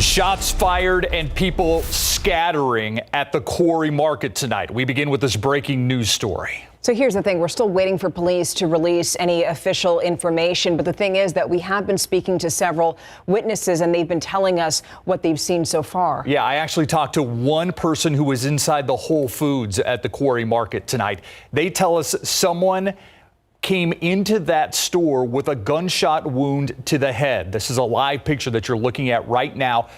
Shots fired and people scattering at the Quarry Market tonight. We begin with this breaking news story. So here's the thing. We're still waiting for police to release any official information. But the thing is that we have been speaking to several witnesses and they've been telling us what they've seen so far. Yeah, I actually talked to one person who was inside the Whole Foods at the Quarry Market tonight. They tell us someone came into that store with a gunshot wound to the head. This is a live picture that you're looking at right now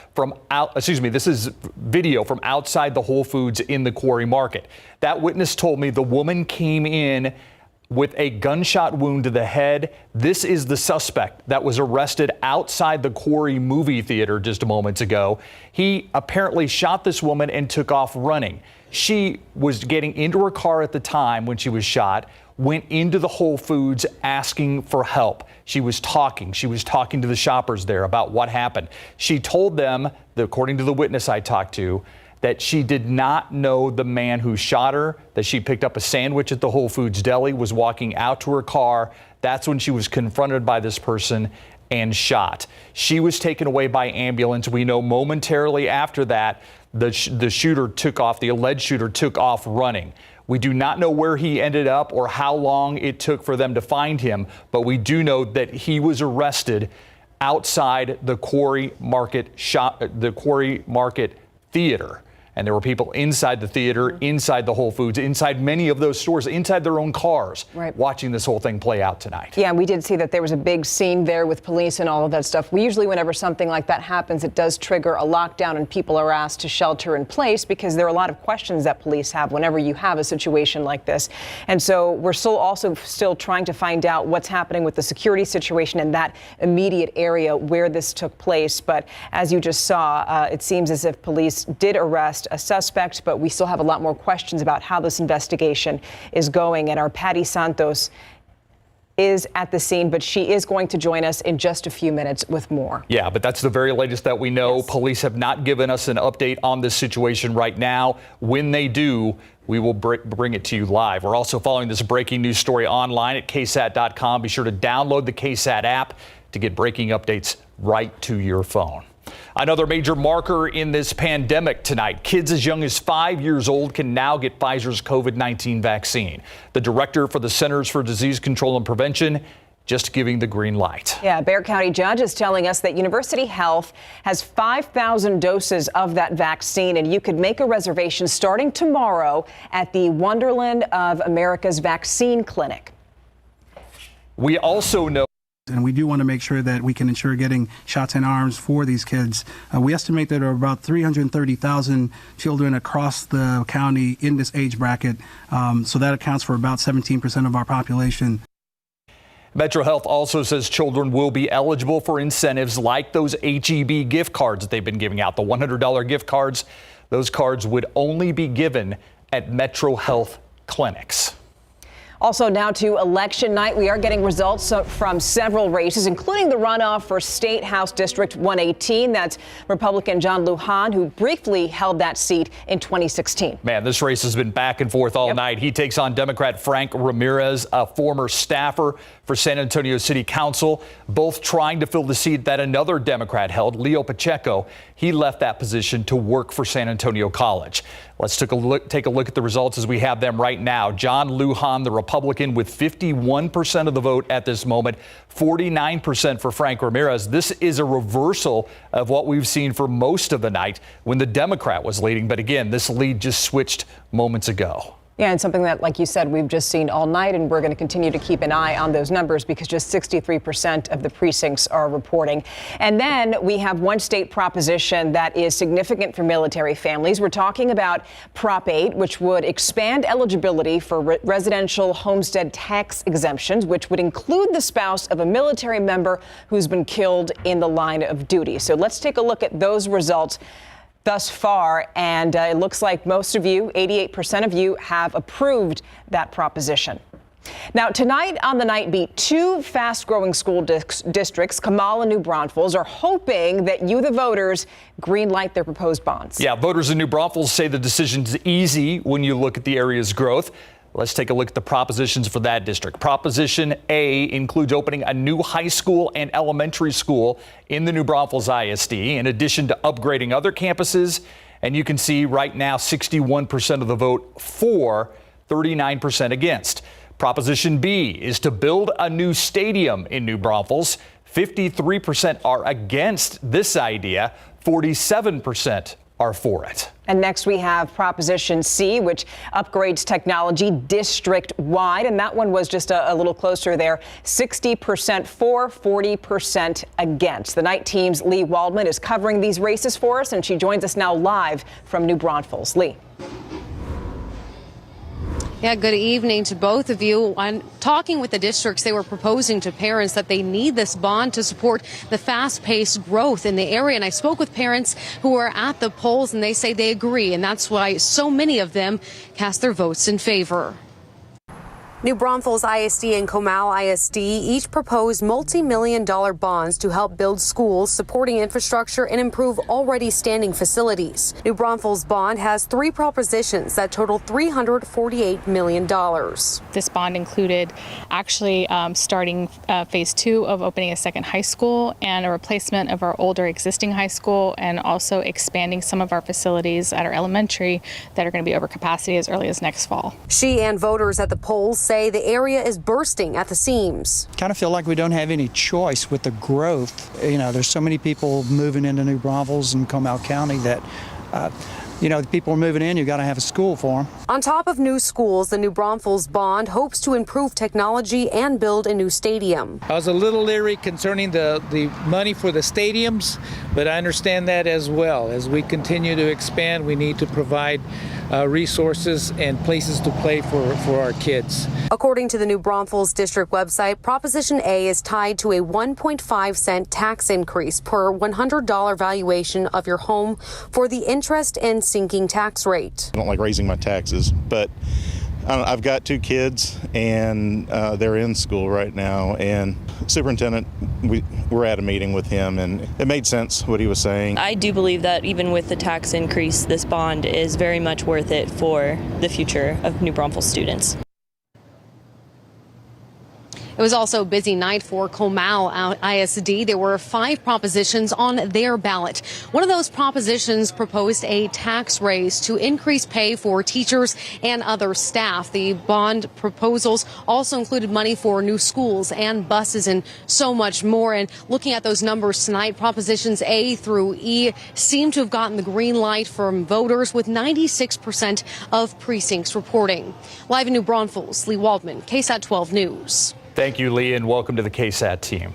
this is video from outside the Whole Foods in the Quarry Market. That witness told me the woman came in with a gunshot wound to the head. This is the suspect that was arrested outside the Quarry movie theater just moments ago. He apparently shot this woman and took off running. She was getting into her car at the time when she was shot, went into the Whole Foods asking for help. She was talking to the shoppers there about what happened. She told them, according to the witness I talked to, that she did not know the man who shot her, that she picked up a sandwich at the Whole Foods deli, was walking out to her car. That's when she was confronted by this person and shot. She was taken away by ambulance. We know momentarily after that, the shooter took off, the alleged shooter took off running. We do not know where he ended up or how long it took for them to find him, but we do know that he was arrested outside the Quarry Market theater. And there were people inside the theater, inside the Whole Foods, inside many of those stores, inside their own cars, watching this whole thing play out tonight. Yeah, we did see that there was a big scene there with police and all of that stuff. We usually, whenever something like that happens, it does trigger a lockdown and people are asked to shelter in place because there are a lot of questions that police have whenever you have a situation like this. And so we're still trying to find out what's happening with the security situation in that immediate area where this took place. But as you just saw, it seems as if police did arrest a suspect, but we still have a lot more questions about how this investigation is going. And our Patty Santos is at the scene, but she is going to join us in just a few minutes with more. Yeah, but that's the very latest that we know. Yes. Police have not given us an update on this situation right now. When they do, we will bring it to you live. We're also following this breaking news story online at KSAT.com. Be sure to download the KSAT app to get breaking updates right to your phone. Another major marker in this pandemic tonight. Kids as young as 5 years old can now get Pfizer's COVID-19 vaccine. The director for the Centers for Disease Control and Prevention just giving the green light. Yeah, Bexar County judge is telling us that University Health has 5,000 doses of that vaccine, and you could make a reservation starting tomorrow at the Wonderland of America's Vaccine Clinic. We also know and we do want to make sure that we can ensure getting shots in arms for these kids. We estimate that there are about 330,000 children across the county in this age bracket. So that accounts for about 17% of our population. Metro Health also says children will be eligible for incentives like those HEB gift cards that they've been giving out, the $100 gift cards. Those cards would only be given at Metro Health clinics. Also now to election night, we are getting results from several races, including the runoff for State House District 118. That's Republican John Lujan, who briefly held that seat in 2016. Man, this race has been back and forth all night. He takes on Democrat Frank Ramirez, a former staffer for San Antonio City Council, both trying to fill the seat that another Democrat held, Leo Pacheco. He left that position to work for San Antonio College. Let's take a look at the results as we have them right now. John Lujan, the Republican, with 51% of the vote at this moment, 49% for Frank Ramirez. This is a reversal of what we've seen for most of the night when the Democrat was leading. But again, this lead just switched moments ago. Yeah, and something that, like you said, we've just seen all night, and we're going to continue to keep an eye on those numbers because just 63% of the precincts are reporting. And then we have one state proposition that is significant for military families. We're talking about Prop 8, which would expand eligibility for residential homestead tax exemptions, which would include the spouse of a military member who's been killed in the line of duty. So let's take a look at those results thus far, and it looks like most of you, 88% of you, have approved that proposition. Now, tonight on the Nightbeat, two fast-growing school districts, Kamal and New Braunfels, are hoping that you, the voters, green-light their proposed bonds. Yeah, voters in New Braunfels say the decision's easy when you look at the area's growth. Let's take a look at the propositions for that district. Proposition A includes opening a new high school and elementary school in the New Braunfels ISD, in addition to upgrading other campuses. And you can see right now 61% of the vote for, 39% against. Proposition B is to build a new stadium in New Braunfels. 53% are against this idea. 47% are for it. And next we have Proposition C, which upgrades technology district-wide. And that one was just a little closer there. 60% for, 40% against. The night team's Lee Waldman is covering these races for us, and she joins us now live from New Braunfels. Lee. Yeah, good evening to both of you. On talking with the districts, they were proposing to parents that they need this bond to support the fast-paced growth in the area. And I spoke with parents who were at the polls, and they say they agree. And that's why so many of them cast their votes in favor. New Braunfels ISD and Comal ISD each proposed multi-million-dollar bonds to help build schools, supporting infrastructure and improve already standing facilities. New Braunfels bond has 3 propositions that total $348 million. This bond included actually starting phase 2 of opening a second high school and a replacement of our older existing high school, and also expanding some of our facilities at our elementary that are going to be over capacity as early as next fall. She and voters at the polls say the area is bursting at the seams. Kind of feel like we don't have any choice with the growth. You know, there's so many people moving into New Braunfels and Comal County that the people are moving in, you've got to have a school for them. On top of new schools, the New Braunfels bond hopes to improve technology and build a new stadium. I was a little leery concerning the money for the stadiums, but I understand that as well. As we continue to expand, we need to provide resources and places to play for our kids. According to the New Braunfels district website, Proposition A is tied to a 1.5-cent tax increase per $100 valuation of your home for the interest and sinking tax rate. I don't like raising my taxes, but I've got 2 kids and they're in school right now, and superintendent, we're at a meeting with him, and it made sense what he was saying. I do believe that even with the tax increase, this bond is very much worth it for the future of New Braunfels students. It was also a busy night for Comal ISD. There were 5 propositions on their ballot. One of those propositions proposed a tax raise to increase pay for teachers and other staff. The bond proposals also included money for new schools and buses and so much more. And looking at those numbers tonight, propositions A through E seem to have gotten the green light from voters, with 96% of precincts reporting. Live in New Braunfels, Lee Waldman, KSAT 12 News. Thank you, Lee, and welcome to the KSAT team.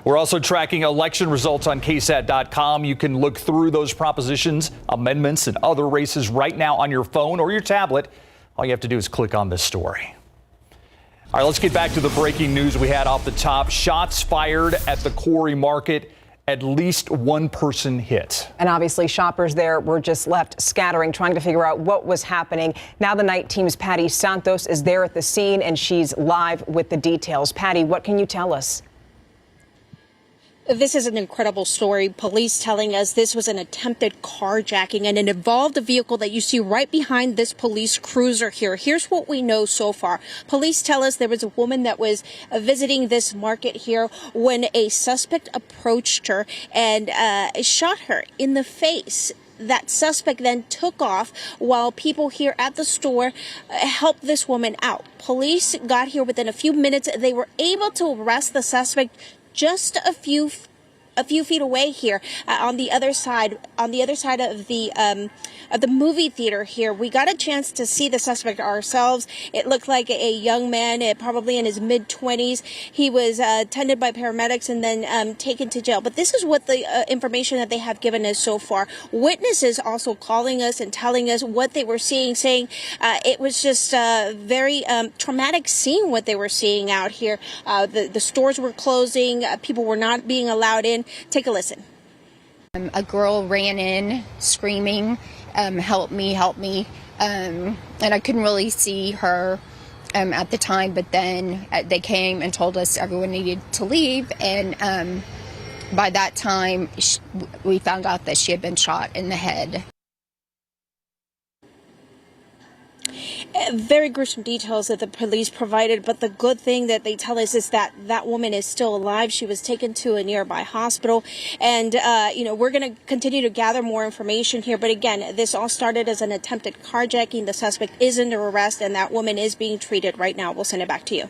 We're also tracking election results on KSAT.com. You can look through those propositions, amendments, and other races right now on your phone or your tablet. All you have to do is click on this story. All right, let's get back to the breaking news we had off the top. Shots fired at the Quarry Market. At least 1 person hit. And obviously shoppers there were just left scattering, trying to figure out what was happening. Now the night team's Patty Santos is there at the scene, and she's live with the details. Patty, what can you tell us? This is an incredible story. Police telling us this was an attempted carjacking, and it involved a vehicle that you see right behind this police cruiser here. Here's what we know so far. Police tell us there was a woman that was visiting this market here when a suspect approached her and shot her in the face. That suspect then took off while people here at the store helped this woman out. Police got here within a few minutes. They were able to arrest the suspect just a few feet away here on the other side of the movie theater here. We got a chance to see the suspect ourselves. It looked like a young man, probably in his mid-20s. He was attended by paramedics and then taken to jail. But this is what the information that they have given us so far. Witnesses also calling us and telling us what they were seeing, saying it was just a very traumatic scene what they were seeing out here. The stores were closing. People were not being allowed in. Take a listen. A girl ran in screaming, help me, help me. And I couldn't really see her at the time, but then they came and told us everyone needed to leave. And by that time, we found out that she had been shot in the head. Very gruesome details that the police provided, but the good thing that they tell us is that that woman is still alive. She was taken to a nearby hospital, and we're going to continue to gather more information here. But again, this all started as an attempted carjacking. The suspect is under arrest, and that woman is being treated right now. We'll send it back to you.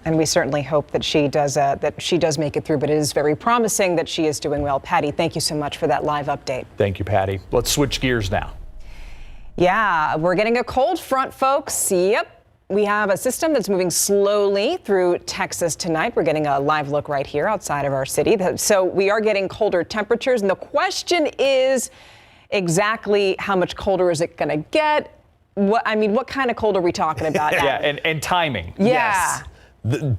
And we certainly hope that she does make it through, but it is very promising that she is doing well. Patty, thank you so much for that live update. Thank you, Patty. Let's switch gears now. Yeah, we're getting a cold front, folks. Yep. We have a system that's moving slowly through Texas tonight. We're getting a live look right here outside of our city. So we are getting colder temperatures. And the question is exactly how much colder is it going to get? What kind of cold are we talking about? Yeah, and timing. Yeah. Yes.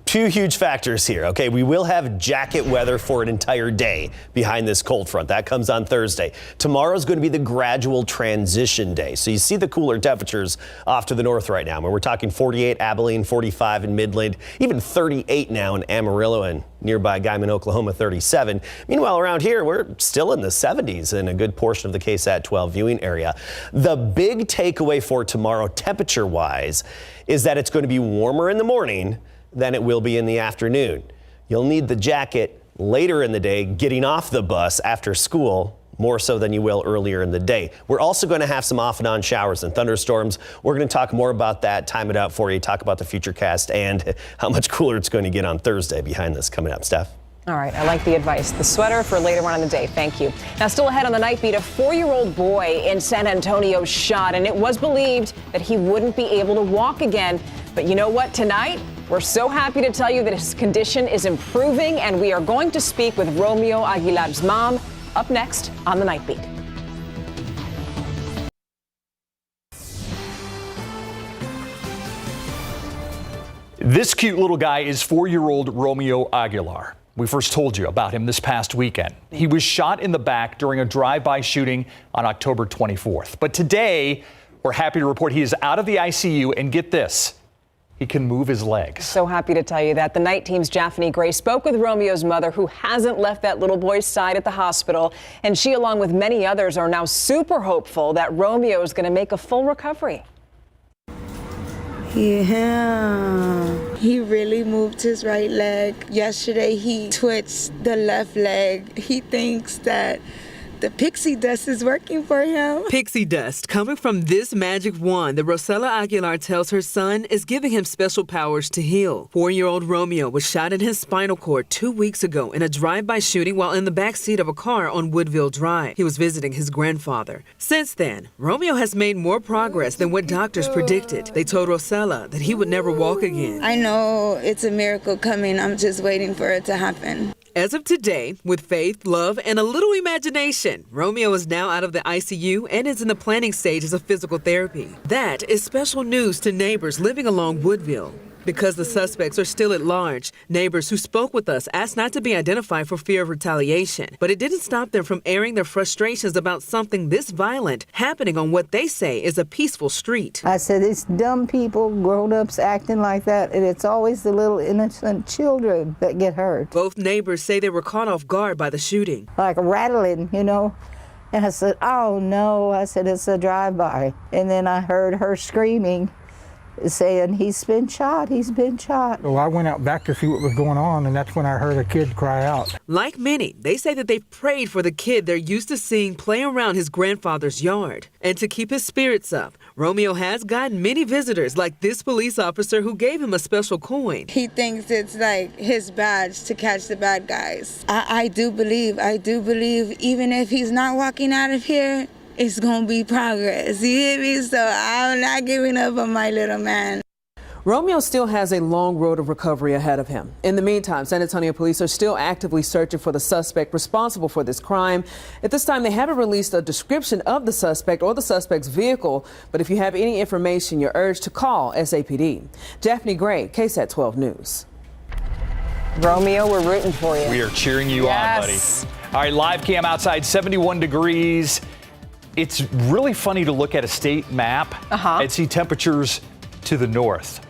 Two huge factors here. Okay, we will have jacket weather for an entire day behind this cold front. That comes on Thursday. Tomorrow's going to be the gradual transition day. So you see the cooler temperatures off to the north right now. When we're talking 48 Abilene, 45 in Midland, even 38 now in Amarillo and nearby Guyman, Oklahoma, 37. Meanwhile, around here, we're still in the 70s in a good portion of the KSAT 12 viewing area. The big takeaway for tomorrow, temperature-wise, is that it's going to be warmer in the morning than it will be in the afternoon. You'll need the jacket later in the day, getting off the bus after school, more so than you will earlier in the day. We're also going to have some off and on showers and thunderstorms. We're going to talk more about that, time it out for you, talk about the futurecast and how much cooler it's going to get on Thursday behind this coming up. Steph? All right, I like the advice. The sweater for later on in the day. Thank you. Now, still ahead on the Nightbeat, a 4-year-old boy in San Antonio shot, and it was believed that he wouldn't be able to walk again. But you know what? Tonight, we're so happy to tell you that his condition is improving, and we are going to speak with Romeo Aguilar's mom up next on the Nightbeat. This cute little guy is 4-year-old Romeo Aguilar. We first told you about him this past weekend. He was shot in the back during a drive-by shooting on October 24th. But today, we're happy to report he is out of the ICU, and get this, he can move his legs. So happy to tell you that. The night team's Japhanie Gray spoke with Romeo's mother, who hasn't left that little boy's side at the hospital. And she, along with many others, are now super hopeful that Romeo is going to make a full recovery. Yeah, he really moved his right leg. Yesterday, he twitched the left leg. He thinks that the pixie dust is working for him. Pixie dust coming from this magic wand that Rosella Aguilar tells her son is giving him special powers to heal. 4-year-old Romeo was shot in his spinal cord 2 weeks ago in a drive-by shooting while in the back seat of a car on Woodville Drive. He was visiting his grandfather. Since then, Romeo has made more progress than what doctors predicted. They told Rosella that he would never walk again. I know it's a miracle coming. I'm just waiting for it to happen. As of today, with faith, love, and a little imagination, Romeo is now out of the ICU and is in the planning stages of physical therapy. That is special news to neighbors living along Woodville. Because the suspects are still at large, neighbors who spoke with us asked not to be identified for fear of retaliation. But it didn't stop them from airing their frustrations about something this violent happening on what they say is a peaceful street. I said, it's dumb people, grown-ups acting like that, and it's always the little innocent children that get hurt. Both neighbors say they were caught off guard by the shooting. Like rattling, you know. And I said, oh no, I said, it's a drive-by. And then I heard her screaming, saying, he's been shot. So I went out back to see what was going on, and that's when I heard a kid cry out. Like many, they say that they prayed for the kid they're used to seeing play around his grandfather's yard. And to keep his spirits up, Romeo has gotten many visitors, like this police officer who gave him a special coin. He thinks it's like his badge to catch the bad guys. I do believe, even if he's not walking out of here, it's gonna be progress, you hear me? So I'm not giving up on my little man. Romeo still has a long road of recovery ahead of him. In the meantime, San Antonio police are still actively searching for the suspect responsible for this crime. At this time, they haven't released a description of the suspect or the suspect's vehicle, but if you have any information, you're urged to call SAPD. Japhanie Gray, KSAT 12 News. Romeo, we're rooting for you. We are cheering you on, buddy. All right, live cam outside, 71 degrees. It's really funny to look at a state map and see temperatures to the north.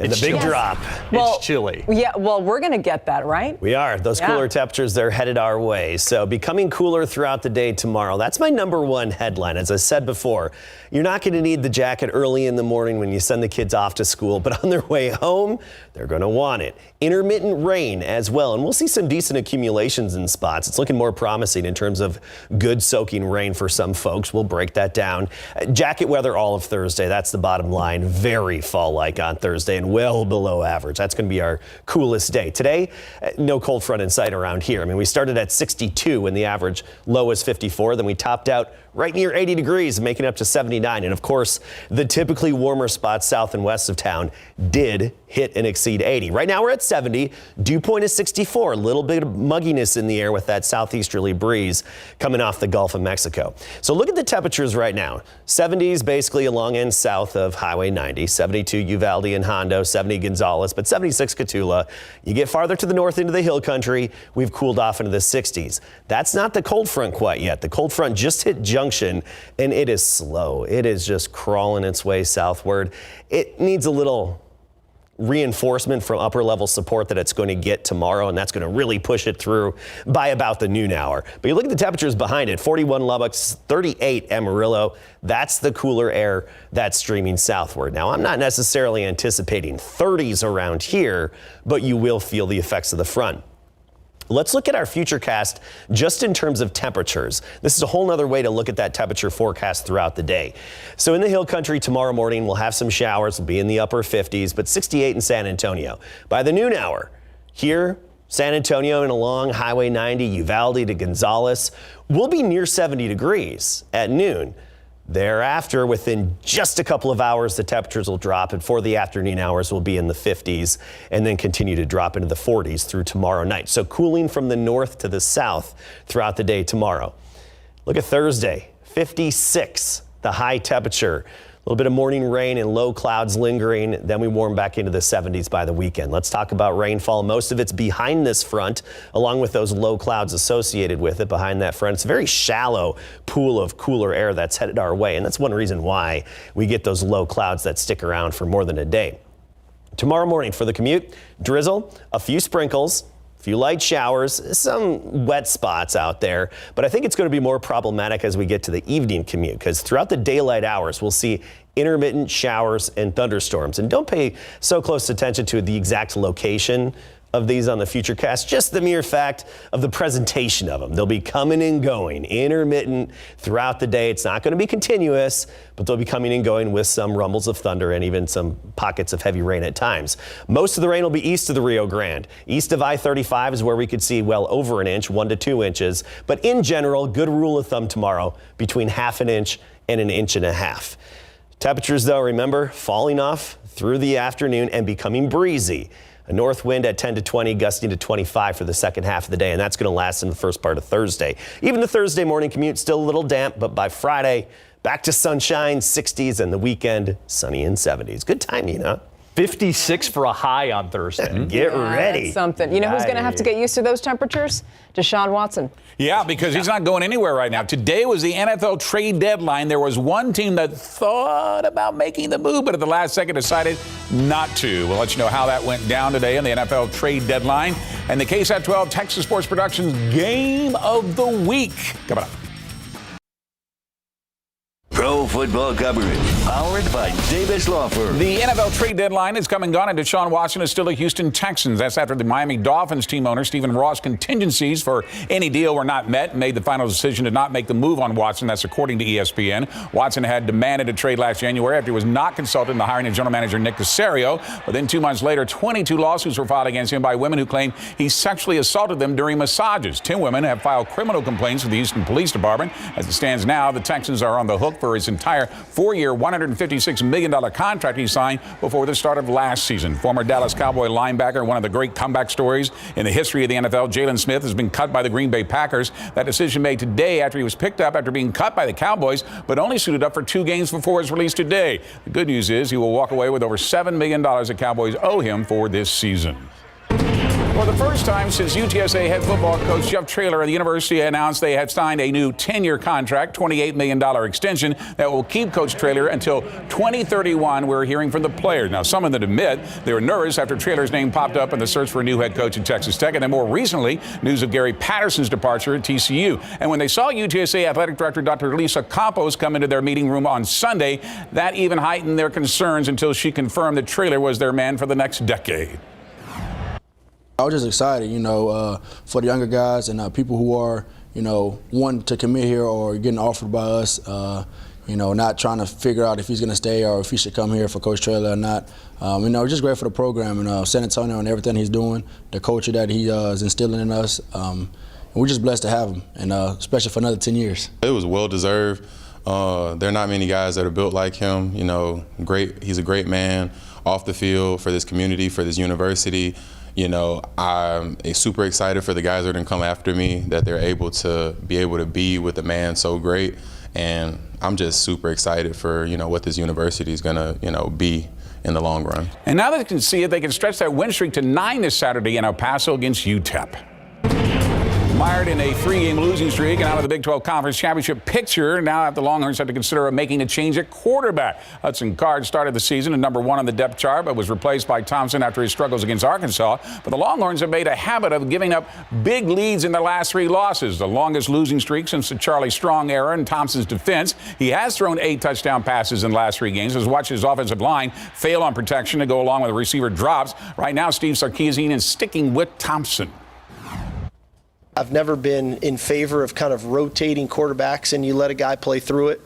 And the big drop. It's chilly. Yeah, well, we're going to get that, right? We are. Those cooler temperatures, they're headed our way. So becoming cooler throughout the day tomorrow. That's my number one headline. As I said before, you're not going to need the jacket early in the morning when you send the kids off to school, but on their way home, they're going to want it. Intermittent rain as well, and we'll see some decent accumulations in spots. It's looking more promising in terms of good soaking rain for some folks. We'll break that down. Jacket weather all of Thursday. That's the bottom line. Very fall-like on Thursday and well below average. That's going to be our coolest day. Today, no cold front in sight around here. I mean, we started at 62 when the average low was 54. Then we topped out right near 80 degrees, making it up to 79. And of course, the typically warmer spots south and west of town did hit and exceed 80. Right now we're at 70. Dew point is 64. A little bit of mugginess in the air with that southeasterly breeze coming off the Gulf of Mexico. So look at the temperatures right now. 70s basically along and south of Highway 90. 72 Uvalde and Hondo, 70 Gonzales, but 76 Cotulla. You get farther to the north into the hill country, we've cooled off into the 60s. That's not the cold front quite yet. The cold front just hit Junction, and it is slow. It is just crawling its way southward. It needs a little reinforcement from upper level support that it's going to get tomorrow, and that's going to really push it through by about the noon hour. But you look at the temperatures behind it, 41 Lubbock, 38 Amarillo. That's the cooler air that's streaming southward. Now, I'm not necessarily anticipating 30s around here, but you will feel the effects of the front. Let's look at our futurecast just in terms of temperatures. This is a whole nother way to look at that temperature forecast throughout the day. So in the hill country tomorrow morning, we'll have some showers. We'll be in the upper 50s, but 68 in San Antonio. By the noon hour, here, San Antonio and along Highway 90, Uvalde to Gonzales, we'll be near 70 degrees at noon. Thereafter, within just a couple of hours, the temperatures will drop, and for the afternoon hours, we'll be in the 50s and then continue to drop into the 40s through tomorrow night. So cooling from the north to the south throughout the day tomorrow. Look at Thursday, 56, the high temperature. A little bit of morning rain and low clouds lingering. Then we warm back into the 70s by the weekend. Let's talk about rainfall. Most of it's behind this front, along with those low clouds associated with it behind that front. It's a very shallow pool of cooler air that's headed our way. And that's one reason why we get those low clouds that stick around for more than a day. Tomorrow morning for the commute, drizzle, a few sprinkles, a few light showers, some wet spots out there, but I think it's going to be more problematic as we get to the evening commute, because throughout the daylight hours, we'll see intermittent showers and thunderstorms. And don't pay so close attention to the exact location of these on the Futurecast, just the mere fact of the presentation of them. They'll be coming and going, intermittent throughout the day. It's not going to be continuous, but they'll be coming and going with some rumbles of thunder and even some pockets of heavy rain at times. Most of the rain will be east of the Rio Grande. East of I-35 is where we could see well over an inch, 1 to 2 inches. But in general, good rule of thumb tomorrow, between 1/2 inch and 1.5 inches. Temperatures, though, remember, falling off through the afternoon and becoming breezy. A north wind at 10 to 20, gusting to 25 for the second half of the day, and that's going to last in the first part of Thursday. Even the Thursday morning commute still a little damp, but by Friday, back to sunshine, 60s, and the weekend, sunny and 70s. Good timing, huh? 56 for a high on Thursday. Get ready. That's something. You know who's going to have to get used to those temperatures? Deshaun Watson. Yeah, because he's not going anywhere right now. Today was the NFL trade deadline. There was one team that thought about making the move, but at the last second decided not to. We'll let you know how that went down today in the NFL trade deadline. And the KSAT 12 Texas Sports Productions Game of the Week. Coming up. Pro football coverage, powered by Davis Law Firm. The NFL trade deadline is come and gone, and Deshaun Watson is still a Houston Texans. That's after the Miami Dolphins team owner Stephen Ross' contingencies for any deal were not met and made the final decision to not make the move on Watson. That's according to ESPN. Watson had demanded a trade last January after he was not consulted in the hiring of general manager Nick Caserio. But then 2 months later, 22 lawsuits were filed against him by women who claim he sexually assaulted them during massages. 10 women have filed criminal complaints with the Houston Police Department. As it stands now, the Texans are on the hook for his entire 4-year, $156 million contract he signed before the start of last season. Former Dallas Cowboy linebacker, one of the great comeback stories in the history of the NFL, Jalen Smith, has been cut by the Green Bay Packers. That decision made today after he was picked up after being cut by the Cowboys, but only suited up for 2 games before his release today. The good news is he will walk away with over $7 million the Cowboys owe him for this season. For the first time since UTSA head football coach Jeff Traylor of the university announced they have signed a new 10-year contract, $28 million extension that will keep Coach Traylor until 2031. We're hearing from the players. Now, some of them admit they were nervous after Traylor's name popped up in the search for a new head coach at Texas Tech. And then more recently, news of Gary Patterson's departure at TCU. And when they saw UTSA athletic director Dr. Lisa Campos come into their meeting room on Sunday, that even heightened their concerns until she confirmed that Traylor was their man for the next decade. I was just excited, for the younger guys and people who are, wanting to commit here or getting offered by us, not trying to figure out if he's going to stay or if he should come here for Coach Traylor or not. Just great for the program and San Antonio and everything he's doing, the culture that he is instilling in us. And we're just blessed to have him, and especially for another 10 years. It was well-deserved. There are not many guys that are built like him. Great. He's a great man off the field for this community, for this university. I'm super excited for the guys that are going to come after me, that they're able to be with a man so great. And I'm just super excited for, what this university is going to, be in the long run. And now they can see it, they can stretch that win streak to 9 this Saturday in El Paso against UTEP. Mired in a 3-game losing streak and out of the Big 12 Conference Championship picture, now the Longhorns have to consider making a change at quarterback. Hudson Card started the season at number 1 on the depth chart, but was replaced by Thompson after his struggles against Arkansas. But the Longhorns have made a habit of giving up big leads in their last 3 losses, the longest losing streak since the Charlie Strong era in Thompson's defense. He has thrown 8 touchdown passes in the last 3 games. Has watched his offensive line fail on protection to go along with the receiver drops. Right now, Steve Sarkisian is sticking with Thompson. I've never been in favor of kind of rotating quarterbacks and you let a guy play through it.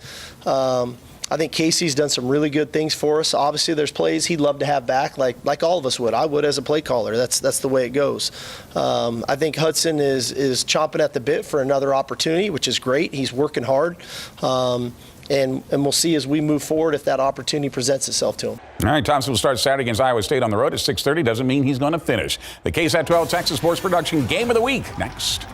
I think Casey's done some really good things for us. Obviously, there's plays he'd love to have back, like all of us would. I would as a play caller. That's the way it goes. I think Hudson is chomping at the bit for another opportunity, which is great. He's working hard. And we'll see as we move forward if that opportunity presents itself to him. All right, Thompson will start Saturday against Iowa State on the road at 6:30. Doesn't mean he's going to finish. The KSAT 12 Texas Sports Production Game of the Week next.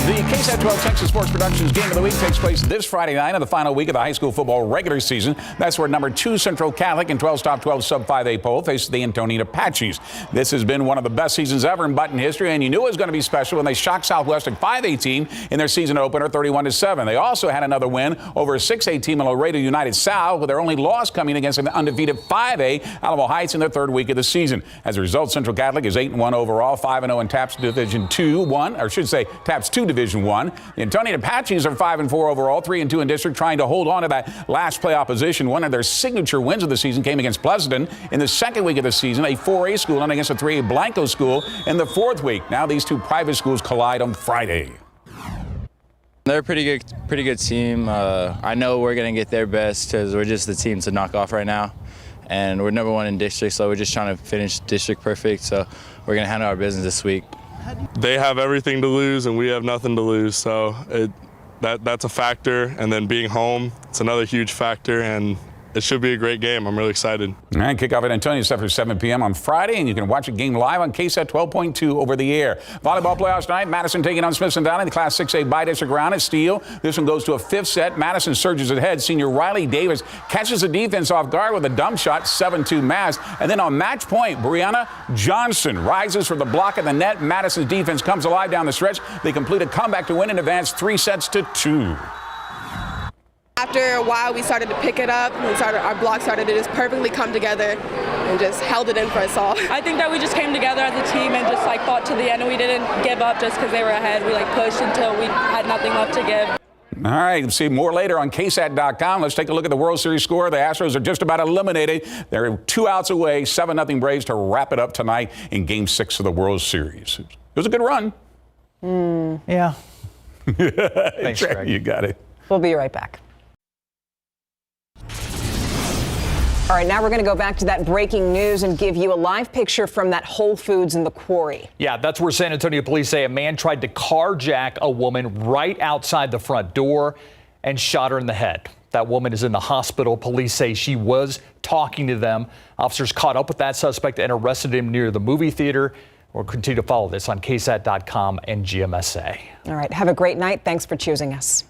The KSAT 12 Texas Sports Productions Game of the Week takes place this Friday night of the final week of the high school football regular season. That's where number 2 Central Catholic and 12 Top 12 Sub 5A poll faces the Antonina Apaches. This has been one of the best seasons ever in Button history, and you knew it was going to be special when they shocked Southwestern 5A team in their season opener 31-7. They also had another win over a 6A team in Laredo United South, with their only loss coming against an undefeated 5A Alamo Heights in their 3rd week of the season. As a result, Central Catholic is 8-1 overall, 5-0 in TAPS Division 2-1, or I should say TAPS 2 Division 1. The Antonina Apaches are 5-4 overall, 3-2 in district, trying to hold on to that last playoff position. One of their signature wins of the season came against Pleasanton in the 2nd week of the season, a 4A school, and against a 3A Blanco school in the 4th week. Now these 2 private schools collide on Friday. They're a pretty good team. I know we're going to get their best because we're just the team to knock off right now. And we're number 1 in district, so we're just trying to finish district perfect. So we're going to handle our business this week. They have everything to lose and we have nothing to lose, so that's a factor. And then being home, it's another huge factor, and it should be a great game. I'm really excited. All right, kickoff at Antonina set for 7 p.m. on Friday, and you can watch a game live on KSAT 12.2 over the air. Volleyball playoffs tonight. Madison taking on Smithson Downey, the Class 6A bi-district round at Steele. This one goes to a 5th set. Madison surges ahead. Senior Riley Davis catches the defense off guard with a dump shot, 7-2 Mavs. And then on match point, Brianna Johnson rises from the block at the net. Madison's defense comes alive down the stretch. They complete a comeback to win and advance 3-2. After a while, we started to pick it up. Our block started to just perfectly come together and just held it in for us all. I think that we just came together as a team and just fought to the end, and we didn't give up just because they were ahead. We pushed until we had nothing left to give. All right, see more later on KSAT.com. Let's take a look at the World Series score. The Astros are just about eliminated. They're 2 outs away, 7-0 Braves to wrap it up tonight in Game 6 of the World Series. It was a good run. Yeah. Thanks, Greg. You got it. We'll be right back. All right, now we're going to go back to that breaking news and give you a live picture from that Whole Foods in the Quarry. Yeah, that's where San Antonio police say a man tried to carjack a woman right outside the front door and shot her in the head. That woman is in the hospital. Police say she was talking to them. Officers caught up with that suspect and arrested him near the movie theater. We'll continue to follow this on KSAT.com and GMSA. All right, have a great night. Thanks for choosing us.